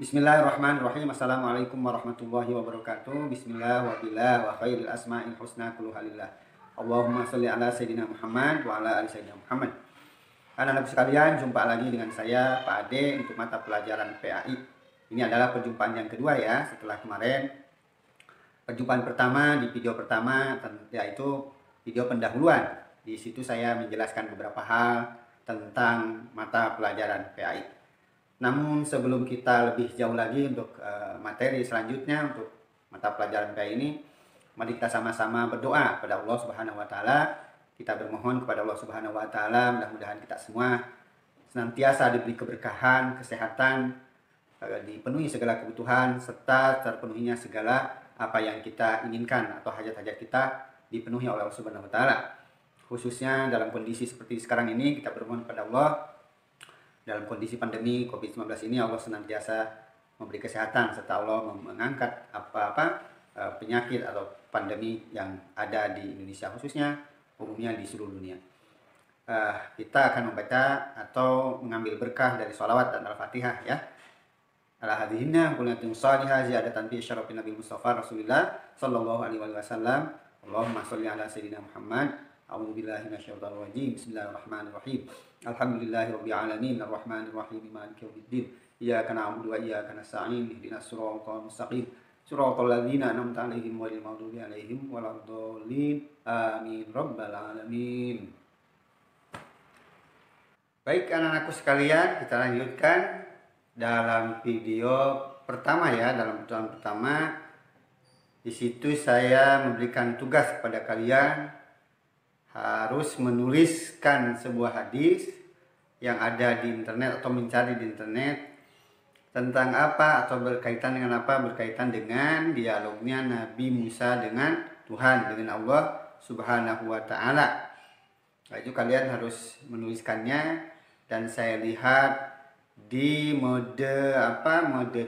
Bismillahirrahmanirrahim. Assalamualaikum warahmatullahi wabarakatuh. Bismillah wa billah wa khairil asma'il husna kullu halillah. Allahumma sholli ala sayyidina Muhammad wa ala ali sayyidina Muhammad. Anak-anak sekalian, jumpa lagi dengan saya Pak Ade untuk mata pelajaran PAI. Ini adalah perjumpaan yang kedua ya, setelah kemarin perjumpaan pertama di video pertama yaitu video pendahuluan. Di situ saya menjelaskan beberapa hal tentang mata pelajaran PAI. Namun sebelum kita lebih jauh lagi untuk materi selanjutnya untuk mata pelajaran PAI ini, mari kita sama-sama berdoa kepada Allah Subhanahu wa taala. Kita bermohon kepada Allah Subhanahu wa taala, mudah-mudahan kita semua senantiasa diberi keberkahan, kesehatan, dipenuhi segala kebutuhan serta terpenuhinya segala apa yang kita inginkan atau hajat-hajat kita dipenuhi oleh Allah Subhanahu wa taala. Khususnya dalam kondisi seperti sekarang ini, kita bermohon kepada Allah. Dalam kondisi pandemi COVID-19 ini, Allah senantiasa memberi kesehatan serta Allah mengangkat apa-apa penyakit atau pandemi yang ada di Indonesia, khususnya umumnya di seluruh dunia. Kita akan membaca atau mengambil berkah dari sholawat dan al-fatihah ya. Ala hadhihinna kuliyatin salihah ziyadatan fi syarafin Nabi Mustafa Rasulullah sallallahu alaihi wasallam. Allahumma sholli ala sayyidina Muhammad. A'udzubillahi minasyaitonir rajim. Bismillahirrahmanirrahim. Alhamdulillahirabbil alamin arrahmanir rahim maliki yaumiddin. Iyyaka na'budu wa iyyaka nasta'in ihdinas siratal mustaqim. Siratal ladzina an'amta 'alaihim ghairil maghdubi 'alaihim waladdallin. Amin rabbal alamin. Baik anak-anakku sekalian, kita lanjutkan dalam video pertama ya, dalam pertemuan pertama. Di situ saya memberikan tugas kepada kalian harus menuliskan sebuah hadis yang ada di internet atau mencari di internet tentang apa atau berkaitan dengan apa, berkaitan dengan dialognya Nabi Musa dengan Tuhan, dengan Allah Subhanahu wa taala. Nah, itu kalian harus menuliskannya, dan saya lihat di mode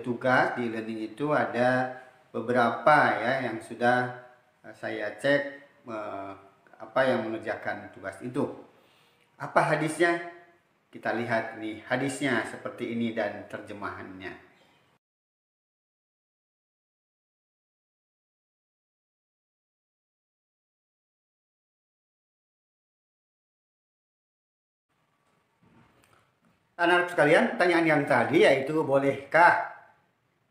tugas di learning itu ada beberapa ya yang sudah saya cek apa yang mengerjakan tugas itu. Apa hadisnya? Kita lihat nih hadisnya seperti ini dan terjemahannya. Anak-anak sekalian, pertanyaan yang tadi yaitu bolehkah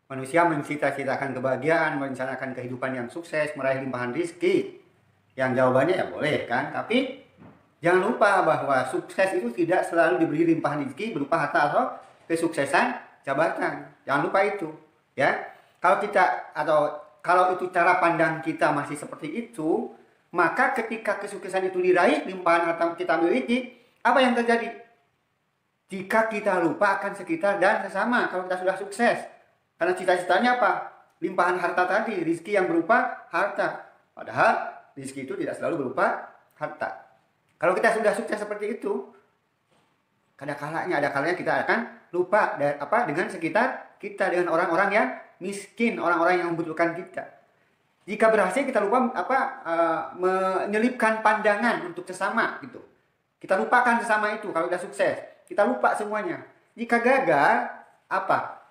manusia mencita-citakan kebahagiaan, merencanakan kehidupan yang sukses, meraih limpahan rizki? Yang jawabannya ya boleh kan, tapi jangan lupa bahwa sukses itu tidak selalu diberi limpahan rezeki berupa harta atau kesuksesan jabatan. Jangan lupa itu, ya. Kalau itu cara pandang kita masih seperti itu, maka ketika kesuksesan itu diraih, limpahan harta kita miliki, apa yang terjadi? Jika kita lupa akan sekitar dan sesama kalau kita sudah sukses. Karena cita-citanya apa? Limpahan harta tadi, rezeki yang berupa harta. Padahal rezeki itu tidak selalu berupa harta. Kalau kita sudah sukses seperti itu, ada kalanya kita akan lupa dengan sekitar kita, dengan orang-orang yang miskin, orang-orang yang membutuhkan kita. Jika berhasil kita lupa menyelipkan pandangan untuk sesama gitu. Kita lupakan sesama itu kalau sudah sukses. Kita lupa semuanya. Jika gagal,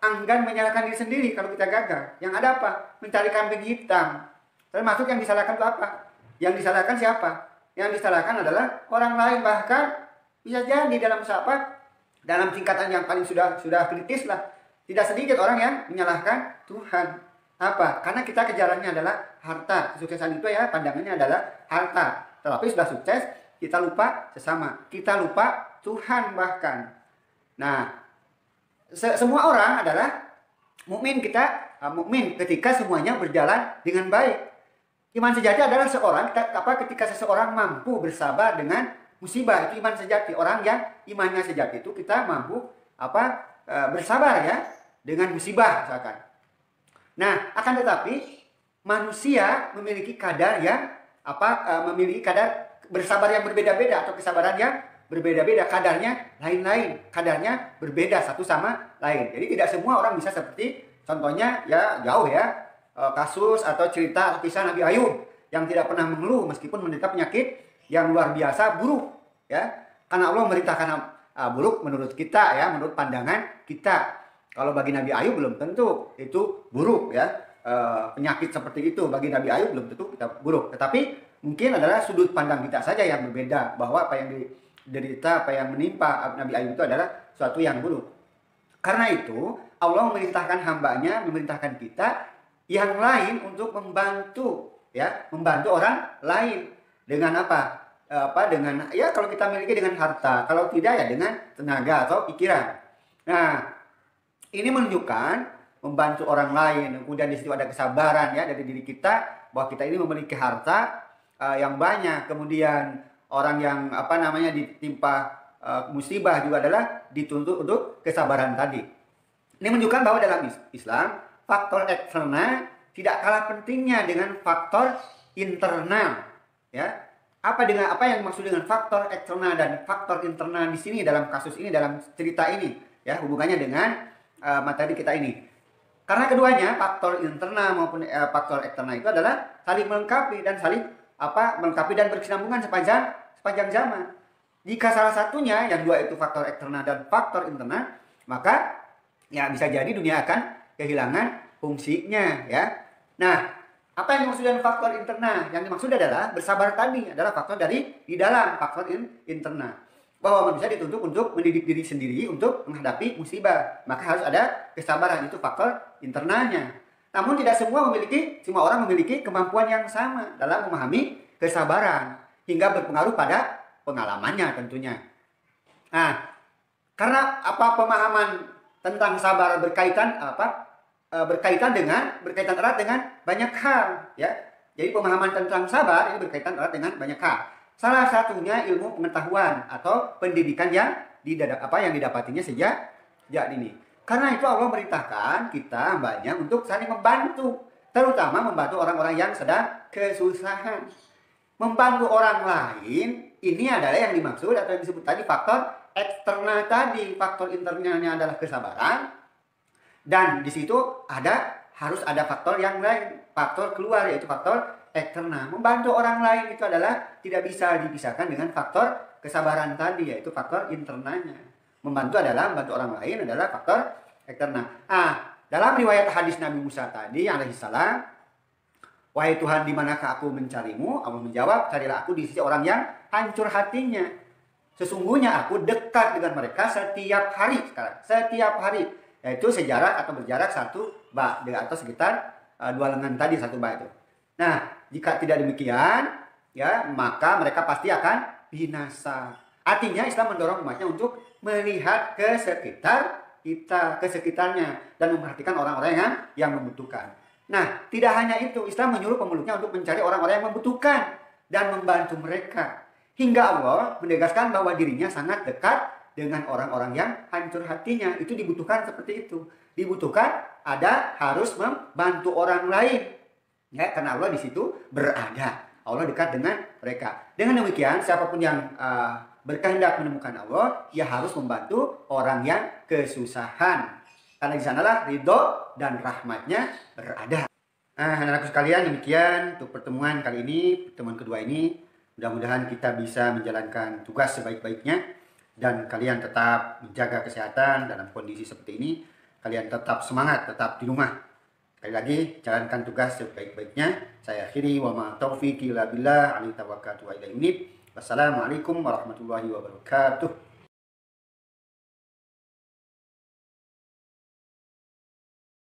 enggan menyalahkan diri sendiri kalau kita gagal. Yang ada apa? Mencari kambing hitam. Termasuk yang disalahkan itu apa? Yang disalahkan siapa? Yang disalahkan adalah orang lain, bahkan bisa jadi dalam tingkatan yang paling sudah kritis lah. Tidak sedikit orang yang menyalahkan Tuhan. Karena kita kejarannya adalah harta. Kesuksesan itu ya pandangannya adalah harta. Tetapi sudah sukses, kita lupa sesama. Kita lupa Tuhan bahkan. Nah, semua orang adalah mukmin ketika semuanya berjalan dengan baik. Iman sejati adalah ketika seseorang mampu bersabar dengan musibah, itu iman sejati. Orang yang imannya sejati itu kita mampu bersabar ya dengan musibah misalkan. Nah, akan tetapi manusia memiliki kadar memiliki kadar bersabar yang berbeda-beda atau kesabaran yang berbeda-beda, kadarnya lain-lain, kadarnya berbeda satu sama lain. Jadi tidak semua orang bisa seperti contohnya ya jauh ya. Kasus atau cerita kisah Nabi Ayub yang tidak pernah mengeluh meskipun menderita penyakit yang luar biasa buruk ya, karena Allah memerintahkan buruk menurut kita ya, menurut pandangan kita. Kalau bagi Nabi Ayub belum tentu itu buruk ya. Penyakit seperti itu bagi Nabi Ayub belum tentu kita buruk. Tetapi mungkin adalah sudut pandang kita saja yang berbeda, bahwa apa yang diderita, apa yang menimpa Nabi Ayub itu adalah suatu yang buruk. Karena itu Allah memerintahkan hambanya, memerintahkan kita yang lain untuk membantu ya, membantu orang lain dengan apa? Dengan ya, kalau kita miliki dengan harta, kalau tidak ya dengan tenaga atau pikiran. Nah, ini menunjukkan membantu orang lain, kemudian di situ ada kesabaran ya dari diri kita, bahwa kita ini memiliki harta yang banyak, kemudian orang yang ditimpa musibah juga adalah dituntut untuk kesabaran tadi. Ini menunjukkan bahwa dalam Islam faktor eksternal tidak kalah pentingnya dengan faktor internal ya. Apa yang maksud dengan faktor eksternal dan faktor internal di sini dalam kasus ini, dalam cerita ini ya, hubungannya dengan materi kita ini. Karena keduanya, faktor internal maupun faktor eksternal itu adalah saling melengkapi dan melengkapi dan berkesinambungan sepanjang zaman. Jika salah satunya, yang dua itu faktor eksternal dan faktor internal, maka ya bisa jadi dunia akan kehilangan fungsinya ya. Nah, apa yang dimaksud dengan faktor internal? Yang dimaksud adalah bersabar tadi, adalah faktor dari di dalam, faktor internal. Bahwa manusia dituntut untuk mendidik diri sendiri untuk menghadapi musibah. Maka harus ada kesabaran, itu faktor internalnya. Namun tidak semua orang memiliki kemampuan yang sama dalam memahami kesabaran. Hingga berpengaruh pada pengalamannya tentunya. Nah, karena pemahaman tentang sabar berkaitan erat dengan banyak hal ya. Jadi pemahaman tentang sabar ini berkaitan erat dengan banyak hal. Salah satunya ilmu pengetahuan atau pendidikan yang didapatinya sejak dini. Karena itu Allah merintahkan kita banyak untuk saling membantu, terutama membantu orang-orang yang sedang kesusahan. Membantu orang lain ini adalah yang dimaksud atau yang disebut tadi faktor eksternal tadi. Faktor internalnya adalah kesabaran. Dan di situ harus ada faktor yang lain, faktor keluar, yaitu faktor eksternal. Membantu orang lain itu adalah tidak bisa dipisahkan dengan faktor kesabaran tadi, yaitu faktor internalnya. Membantu orang lain adalah faktor eksternal. Dalam riwayat hadis Nabi Musa tadi alaihissalam, wahai Tuhan, di manakah aku mencarimu? Allah menjawab, carilah aku di sisi orang yang hancur hatinya. Sesungguhnya aku dekat dengan mereka setiap hari sekarang, setiap hari. Yaitu sejarak atau berjarak satu bak atau sekitar 2 lengan tadi, satu bak itu. Nah, jika tidak demikian ya, maka mereka pasti akan binasa. Artinya Islam mendorong umatnya untuk melihat ke sekitarnya dan memperhatikan orang-orang yang membutuhkan. Nah, tidak hanya itu, Islam menyuruh pemeluknya untuk mencari orang-orang yang membutuhkan dan membantu mereka. Hingga Allah menegaskan bahwa dirinya sangat dekat dengan orang-orang yang hancur hatinya. Itu dibutuhkan seperti itu. Dibutuhkan harus membantu orang lain. Ya, karena Allah di situ berada. Allah dekat dengan mereka. Dengan demikian, siapapun yang berkehendak menemukan Allah, ia harus membantu orang yang kesusahan. Karena di sanalah ridho dan rahmatnya berada. Anak-anakku sekalian, demikian untuk pertemuan kali ini, pertemuan kedua ini. Mudah-mudahan kita bisa menjalankan tugas sebaik-baiknya. Dan kalian tetap menjaga kesehatan dalam kondisi seperti ini. Kalian tetap semangat, tetap di rumah. Sekali lagi, jalankan tugas sebaik-baiknya. Saya akhiri, wa ma taufiqi illa billah, alaihi tawakkaltu wa ilaihi unib. Wassalamualaikum warahmatullahi wabarakatuh.